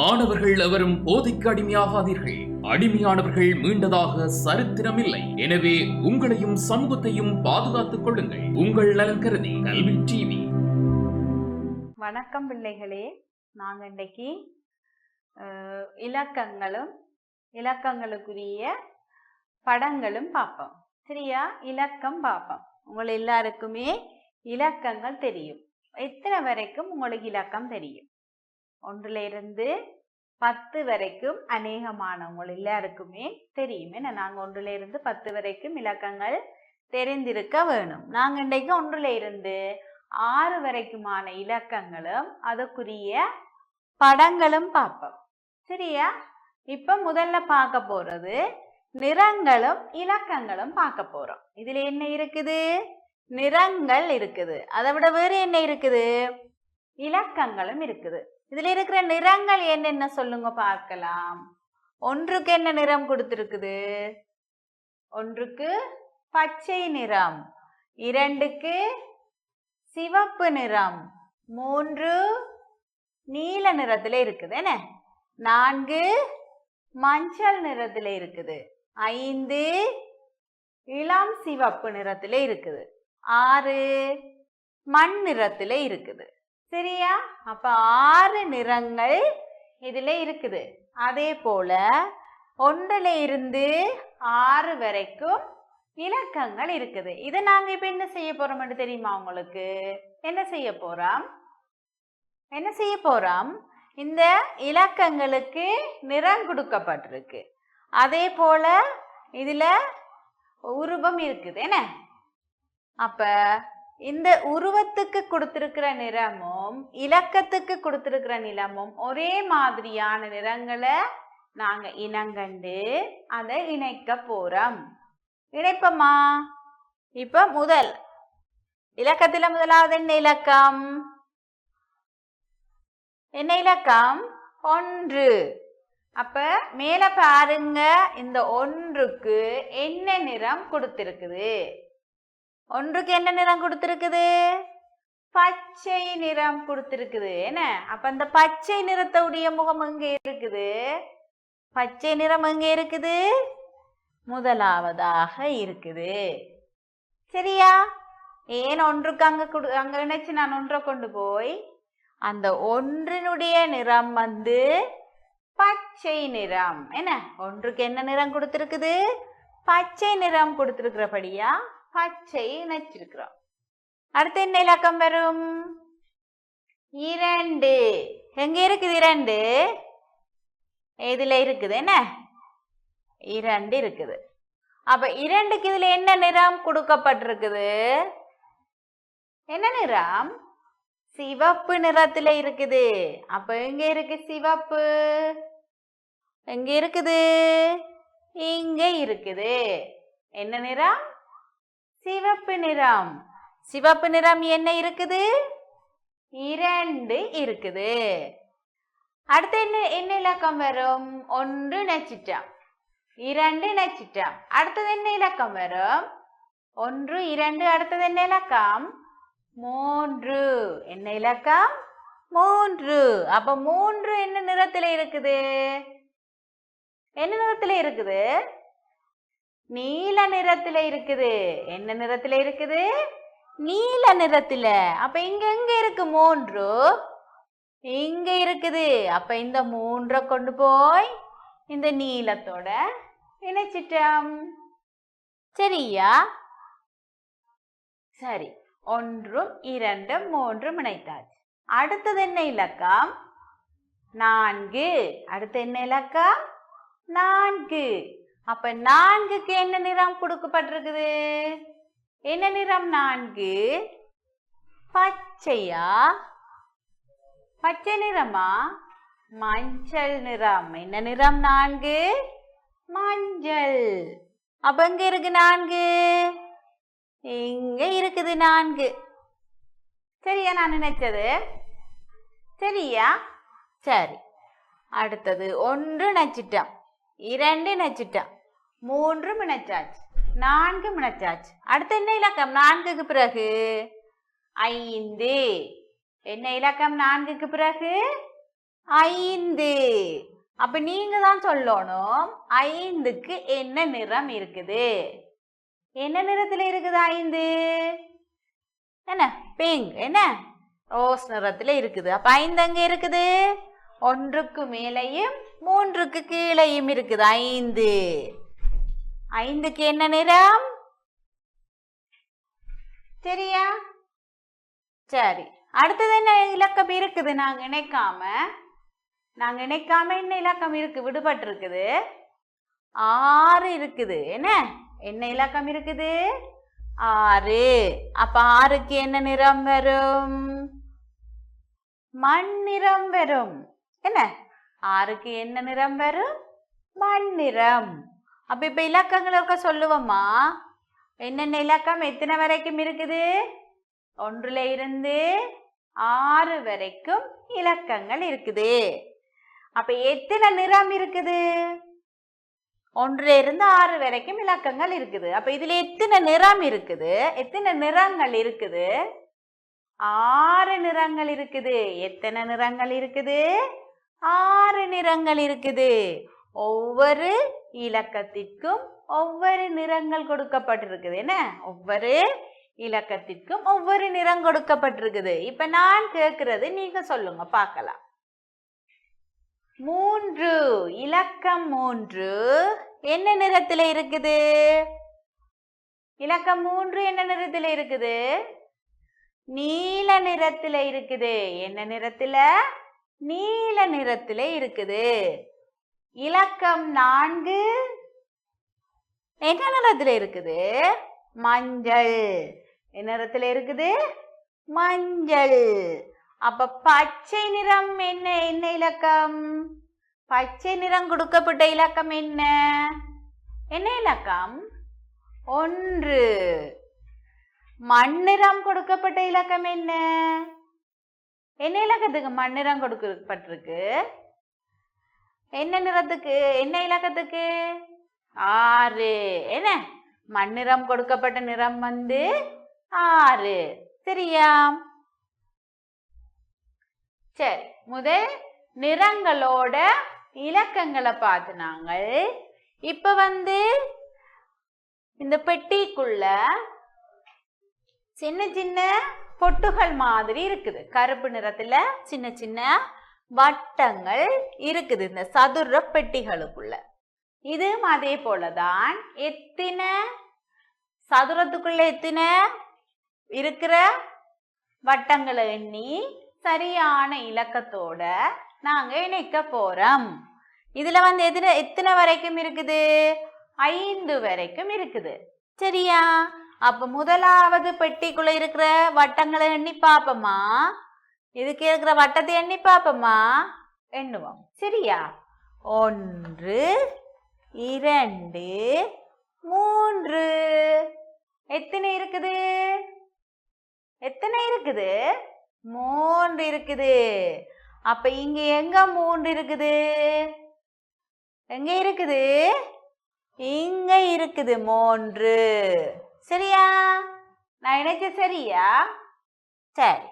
மாணவர்கள் எவரும் போதைக்கு அடிமையாகாதீர்கள். அடிமையானவர்கள் மீண்டதாக சரித்திரமில்லை. எனவே உங்களையும் சமூகத்தையும் பாதுகாத்துக் கொள்ளுங்கள். உங்கள் நலன் கருதி கல்வி டிவி. வணக்கம் பிள்ளைகளே, நாங்க இன்னைக்கு இலக்கங்களும் இலக்கங்களுக்குரிய படங்களும் பார்ப்போம். சரியா? இலக்கம் பார்ப்போம். உங்கள் எல்லாருக்குமே இலக்கங்கள் தெரியும். எத்தனை வரைக்கும் உங்களுக்கு இலக்கம் தெரியும்? 1 இருந்து 10 வரைக்கும் அநேகமானவங்க எல்லாருக்குமே தெரியும். ஏன்னா நாங்கள் 1 இருந்து 10 வரைக்கும் இலக்கங்கள் தெரிந்திருக்க வேணும். நாங்கள் இன்றைக்கு 1 இருந்து 6 வரைக்குமான இலக்கங்களும் அதுக்குரிய படங்களும் பார்ப்போம். சரியா? இப்ப முதல்ல பார்க்க போறது நிறங்களும் இலக்கங்களும் பார்க்க போறோம். இதுல என்ன இருக்குது? நிறங்கள் இருக்குது. அதை விட வேறு என்ன இருக்குது? இலக்கங்களும் இருக்குது. இதுல இருக்கிற நிறங்கள் என்னென்ன சொல்லுங்க பார்க்கலாம். 1க்கு என்ன நிறம் கொடுத்திருக்குது? 1க்கு பச்சை நிறம், 2க்கு சிவப்பு நிறம், 3 நீல நிறத்துல இருக்குது, என்ன 4 மஞ்சள் நிறத்துல இருக்குது, 5 இளம் சிவப்பு நிறத்துல இருக்குது, 6 மண் நிறத்துல இருக்குது. சரியா? அப்ப 6 நிறங்கள் இதுல இருக்குது. அதே போல 1 இருந்து 6 வரைக்கும் இலக்கங்கள் இருக்குது. இதை நாங்க இப்ப என்ன செய்ய போறோம் தெரியுமா உங்களுக்கு? என்ன செய்ய போறோம்? இந்த இலக்கங்களுக்கு நிறம் கொடுக்கப்பட்டிருக்கு. அதே போல இதுல உருவம் இருக்குது, என்ன? அப்ப இந்த உருவத்துக்கு கொடுத்திருக்கிற நிறமும் இலக்கத்துக்கு கொடுத்திருக்கிற நிறமும் ஒரே மாதிரியான நிறங்களை நாங்க இனங்கண்டு அதை இணைக்க போறோம். இணைப்போமா? இப்ப முதல் இலக்கத்துல முதலாவது என்ன இலக்கம்? 1. அப்ப மேல பாருங்க, இந்த 1க்கு என்ன நிறம் கொடுத்திருக்குது? 1க்கு என்ன நிறம் கொடுத்திருக்குது? பச்சை நிறம் கொடுத்திருக்குது, என்ன? அப்ப அந்த பச்சை நிறத்துடைய முகம் எங்க இருக்குது? பச்சை நிறம் எங்க இருக்குது? முதலாவதாக இருக்குது. சரியா? ஏன் 1க்கு அங்க நினைச்சு நான் 1 கொண்டு போய் அந்த 1னுடைய நிறம் பச்சை நிறம், என்ன? 1க்கு என்ன நிறம் கொடுத்திருக்குது? பச்சை நிறம் கொடுத்திருக்கிறபடியா பச்சை இணைச்சிருக்கிறோம். அடுத்து என்ன இலக்கம் வரும்? 2. எங்க இருக்குது 2? இதுல இருக்குது, என்ன? 2 இருக்குது. அப்ப 2க்கு இதுல என்ன நிறம் கொடுக்கப்பட்டிருக்குது? என்ன நிறம்? சிவப்பு நிறத்துல இருக்குது. அப்ப எங்க இருக்கு சிவப்பு? எங்க இருக்குது? இங்க இருக்குது. என்ன நிறம்? சிவப்பு நிறம். சிவப்பு நிறம் என்ன இருக்குது? 2 இருக்குது. அடுத்து என்ன இலக்கம் வரும்? 1 நச்சிட்டோம், 2 நச்சிட்டோம். அடுத்தது என்ன இலக்கம் வரும்? 1 2. அடுத்தது என்ன இலக்கம்? 3. என்ன இலக்கம்? 3. அப்ப 3 என்ன நிறத்துல இருக்குது? என்ன நிறத்துல இருக்குது? நீல நிறத்துல இருக்குது. என்ன நிறத்துல இருக்குது? நீல நிறத்துல. அப்ப இங்க எங்க இருக்கு 3? இங்க இருக்குது. அப்ப இந்த 3 கொண்டு போய் இந்த நீலத்தோட இணைச்சிட்டோம். சரியா? சரி, 1 2 3 இணைத்தாச்சு. அடுத்தது என்ன இலக்கம்? 4. அடுத்து என்ன இலக்கம்? 4. அப்ப 4க்கு என்ன நிறம் கொடுக்கப்பட்டிருக்குது? என்ன நிறம் 4? பச்சையா? பச்சை நிறமா? மஞ்சள் நிறம். என்ன நிறம் 4? மஞ்சள். அப்ப எங்க இருக்கு 4? இங்க இருக்குது 4. சரியா நான் நினைச்சது? சரியா? சரி, அடுத்தது 1 நச்சிட்டோம், 2 நச்சிட்டோம், 3 மினச்சாச்சு, 4 மினச்சாச்சு. அடுத்து என்ன இலக்கம் 4க்கு பிறகு? 5. என்ன இலக்கம் 4க்கு பிறகு? 5. அப்ப நீங்க தான் சொல்லணும் 5க்கு என்ன நிறம் இருக்குது. என்ன நிறத்துல இருக்குது 5? என்ன பிங்க், என்ன ரோஸ் நிறத்துல இருக்குது. அப்ப 5 எங்க இருக்குது? 1க்கு மேலையும் 3க்கு கீழையும் இருக்குது. 5. 5க்கு என்ன நிறம்? சரியா? சரி, அடுத்தது என்ன இலக்கம் இருக்குது? நாங்க இணைக்காம என்ன இலக்கம் இருக்கு? விடுபட்டு இருக்குது. 6 இருக்குது. என்ன இலக்கம் இருக்குது? 6. அப்ப 6க்கு என்ன நிறம் வரும்? மண் நிறம் வரும். என்ன 6க்கு என்ன நிறம் வரும்? மண் நிறம். அப்ப இப்ப இலக்கங்கள் இருக்க சொல்லுவோமா? என்னென்ன இலக்கம் எத்தனை வரைக்கும் இருக்குது? 1ல இருந்து 6 வரைக்கும் இலக்கங்கள் இருக்குது. அப்ப எத்தனை நிறம் இருக்குது? 1ல இருந்து 6 வரைக்கும் இலக்கங்கள் இருக்குது. அப்ப இதுல எத்தனை நிறம் இருக்குது? எத்தனை நிறங்கள் இருக்குது? 6 நிறங்கள் இருக்குது. எத்தனை நிறங்கள் இருக்குது? 6 நிறங்கள் இருக்குது. ஒவ்வொரு இலக்கத்திற்கும் ஒவ்வொரு நிறங்கள் கொடுக்கப்பட்டிருக்குது. என்ன ஒவ்வொரு இலக்கத்திற்கும் ஒவ்வொரு நிறம் கொடுக்கப்பட்டிருக்குது. இப்ப நான் கேட்கிறது நீங்க சொல்லுங்க பார்க்கலாம். 3, இலக்கம் 3 என்ன நிறத்துல இருக்குது? இலக்கம் 3 என்ன நிறத்துல இருக்குது? நீல நிறத்துல இருக்குது. என்ன நிறத்துல? நீல நிறத்துல இருக்குது. இலக்கம் 4 என்ன நிறத்துல இருக்குது? மஞ்சள். என்ன நிறத்துல இருக்குது? மஞ்சள். அப்ப பச்சை நிறம் என்ன இலக்கம்? பச்சை நிறம் கொடுக்கப்பட்ட இலக்கம் என்ன இலக்கம்? 1. மண்ணிறம் கொடுக்கப்பட்ட இலக்கம் என்ன இலக்கத்துக்கு மண்ணிறம் கொடுக்கப்பட்டிருக்கு? என்ன நிறத்துக்கு? என்ன இலக்கத்துக்கு? 6. என்ன மண்ணிறம் கொடுக்கப்பட்ட நிறம் 6. சரியா? சரி, முதல் நிறங்களோட இலக்கங்களை பார்த்து நாங்கள் இப்ப இந்த பெட்டிக்குள்ள சின்ன சின்ன பொட்டுகள் மாதிரி இருக்குது. கருப்பு நிறத்துல சின்ன சின்ன வட்டங்கள் இருக்குது இந்த சதுர பெட்டிகளுக்குள்ள. இது அதே போலதான் எத்தனை சதுரத்துக்குள்ள எத்தனை இருக்கிற வட்டங்களை எண்ணி சரியான இலக்கத்தோட நாங்க இணைக்க போறோம். இதுல எத்தனை வரைக்கும் இருக்குது? 5 வரைக்கும் இருக்குது. சரியா? அப்ப முதலாவது பெட்டிக்குள்ள இருக்கிற வட்டங்களை எண்ணி பாப்போமா? இதுக்கு இருக்கிற வட்டத்தை எண்ணி பாப்போமா? எண்ணுவோம். சரியா? 1 2 3. எத்தனை இருக்குது? 3 இருக்குது. அப்ப இங்க எங்க 3 இருக்குது? எங்க இருக்குது? இங்க இருக்குது 3. சரியா? நான் இணைச்ச சரியா? சரி,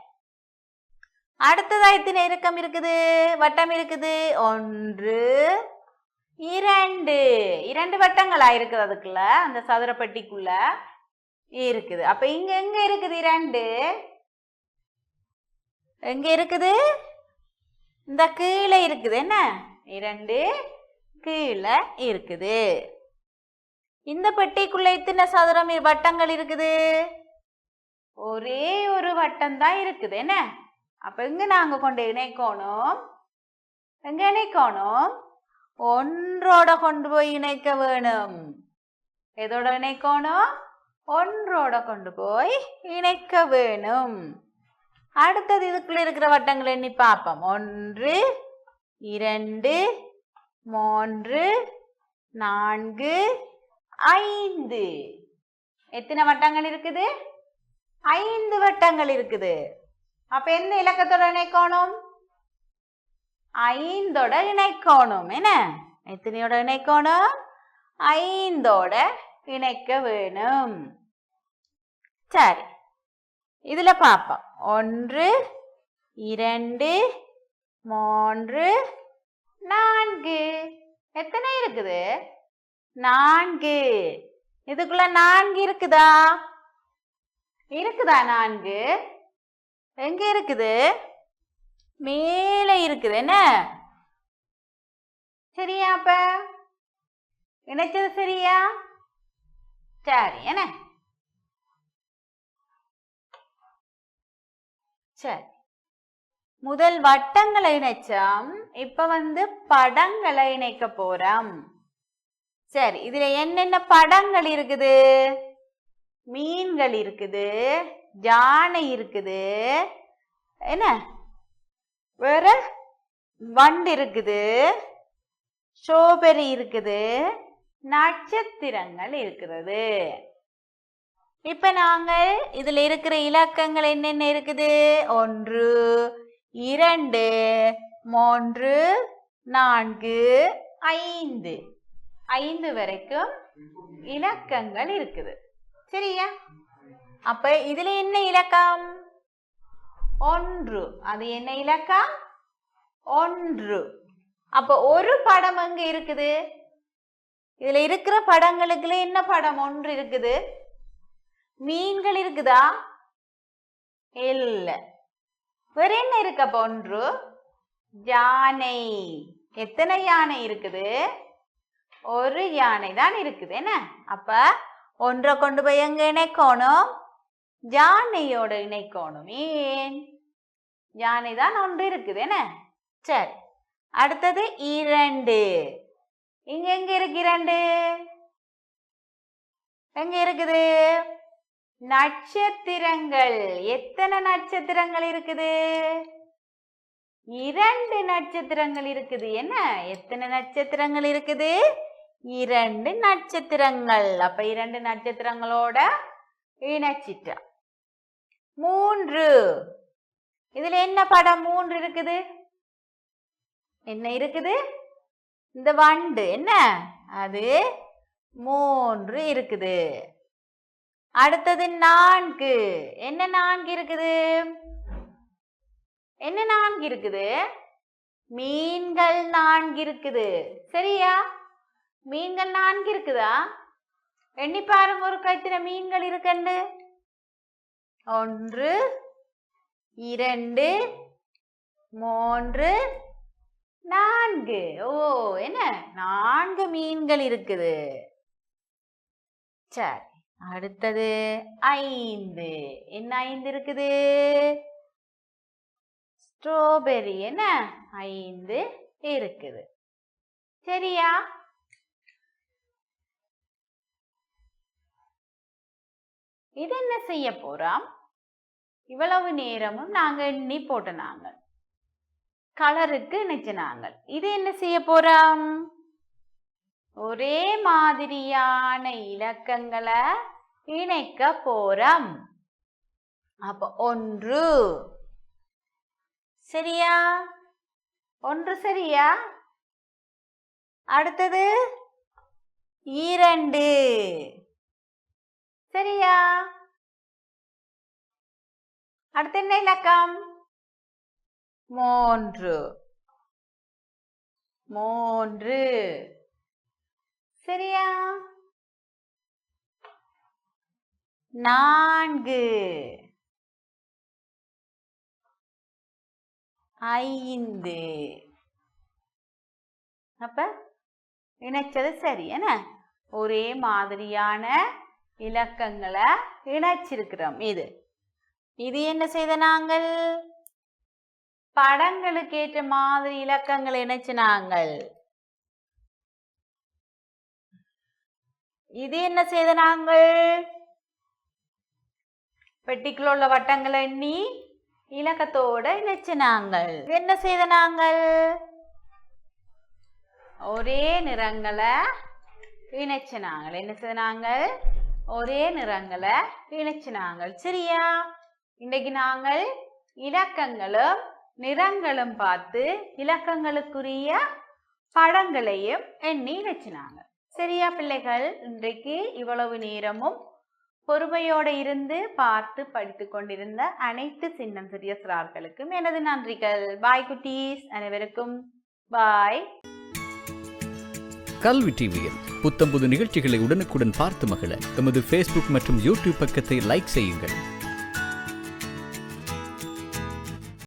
அடுத்ததா எத்தனை இலக்கம் இருக்குது? வட்டம் இருக்குது. 1 2. 2 வட்டங்களா இருக்குது அதுக்குள்ள, அந்த சதுர பெட்டிக்குள்ள இருக்குது. அப்ப இங்க எங்க இருக்குது? 2 எங்க இருக்குது? இந்த கீழே இருக்குது. என்ன 2 கீழே இருக்குது. இந்த பெட்டிக்குள்ள எத்தனை சதுரம் வட்டங்கள் இருக்குது? ஒரே ஒரு வட்டம் தான் இருக்குது. என்ன அப்ப எங்க நாங்க கொண்டு இணைக்கணும்? எங்க இணைக்கணும்? ஒன்றோட கொண்டு போய் இணைக்க வேணும். எதோட இணைக்கணும்? ஒன்றோட கொண்டு போய் இணைக்க வேணும். அடுத்தது இதுக்குள்ள இருக்கிற வட்டங்களை எண்ணி பார்ப்போம். 1 2 3 4 5. எத்தனை வட்டங்கள் இருக்குது? 5 வட்டங்கள் இருக்குது. அப்ப என்ன இலக்கத்தோட இணைக்கணும்? 5ஓட இணைக்கணும். என்ன எத்தனையோட இணைக்கணும்? 5ஓட இணைக்க வேணும். சரி, இதுல பாப்போம். 1 2 மூன்று, நான்கு. எத்தனை இருக்குது? நான்கு. இதுக்குள்ள நான்கு இருக்குதா? இருக்குதா நான்கு? எங்க இருக்குது? மேல இருக்குது. என்ன சரியா? அப்ப இணைச்சது சரியா? சரி. என்ன சரி, முதல் வட்டங்களை இணைச்சோம். இப்ப படங்களை இணைக்க போறோம். சரி, இதுல என்னென்ன படங்கள் இருக்குது? மீன்கள் இருக்குது, யானை இருக்குது, என்ன வேற வண்டு இருக்குது, ஸ்ட்ராபெரி இருக்குது, நட்சத்திரங்கள் இருக்கிறது. இப்ப நாங்கள் இதுல இருக்கிற இலக்கங்கள் என்னென்ன இருக்குது? 1, 2, 3, 4, 5. 5 வரைக்கும் இலக்கங்கள் இருக்குது. சரியா? அப்ப இதுல என்ன இலக்கம்? 1. அது என்ன இலக்கம்? 1. அப்ப ஒரு படம் அங்க இருக்குது. இதுல இருக்கிற படங்களுக்குள்ள என்ன படம் 1 இருக்குது? மீன்கள் இருக்குதா? இல்ல. வேற என்ன இருக்கு? அப்ப 1 யானை. எத்தனை யானை இருக்குது? ஒரு யானை தான் இருக்குது. என்ன அப்ப 1 கொண்டு போய் எங்க இணைக்கணும்? யானையோட இணைக்கணும். ஏன்? யானை தான் 1 இருக்குது. என்ன சரி, அடுத்தது 2. இங்க எங்க இருக்கு 2? எங்க இருக்குது? நட்சத்திரங்கள். எத்தனை நட்சத்திரங்கள் இருக்குது? 2 நட்சத்திரங்கள் இருக்குது. என்ன எத்தனை நட்சத்திரங்கள் இருக்குது? 2 நட்சத்திரங்கள். அப்ப 2 நட்சத்திரங்களோட இணைச்சிட்டா. 3. இதுல என்ன படம் 3 இருக்குது? என்ன இருக்குது? இந்த வண்டு. என்ன அது? 3 இருக்குது. அடுத்தது 4. என்ன 4 இருக்குது? என்ன 4 இருக்குது? மீன்கள் 4 இருக்குது. சரியா? மீன்கள் 4 இருக்குதா? எண்ணி பாருங்க ஒரு எத்தனை மீன்கள் இருக்குன்னு. 1, 2, 3, 4. ஓ, என்ன 4 மீன்கள் இருக்குது. சரி, அடுத்தது 5. என்ன 5 இருக்குது? ஸ்ட்ராபெரி. என்ன 5 இருக்குது. சரியா? இது என்ன செய்ய போறோம்? இவ்வளவு நேரமும் நாங்க எண்ணி போட்ட நாங்கள் கலருக்கு இணைச்சினாங்க. இது என்ன செய்ய போறோம்? ஒரே மாதிரியான இலக்கங்களை இணைக்க போறோம். அப்ப 1 சரியா? 1 சரியா? அடுத்தது 2 சரியா? அடுத்து என்ன இலக்கம்? 3 சரியா? 4, 5. அப்ப இணைச்சது சரி. என்ன ஒரே மாதிரியான இலக்கங்களை இணைச்சிருக்கிறோம். இது என்ன செய்த நாங்கள்? படங்களுக்கு ஏற்ற மாதிரி இலக்கங்களை இணைச்சு நாங்கள். இது என்ன செய்த நாங்கள்? பெட்டிக்குள்ள உள்ள வட்டங்களை எண்ணி இலக்கத்தோட இணைச்சு நாங்கள். என்ன செய்த நாங்கள்? ஒரே நிறங்களை இணைச்சு நாங்கள். என்ன செய்த நாங்கள்? ஒரே நிறங்களை இணைச்சு நாங்கள். சரியா? இன்னைக்கு நாங்கள் இலக்கங்களும் நிறங்களும் பார்த்து இலக்கங்களுக்குரிய படங்களையும் எண்ணி இணைச்சினாங்க. சரியா பிள்ளைகள்? இன்றைக்கு இவ்வளவு நேரமும் பொறுமையோடு இருந்து பார்த்து படித்து கொண்டிருந்த அனைத்து சின்னம் சிறிய சிறார்களுக்கும் எனது நன்றிகள். பாய் குட்டீஸ், அனைவருக்கும் பாய். கல்வி டிவியில் புத்தம்புது நிகழ்ச்சிகளை உடனுக்குடன் பார்த்து மகிழ எமது Facebook மற்றும் YouTube பக்கத்தை லைக் செய்யுங்கள்.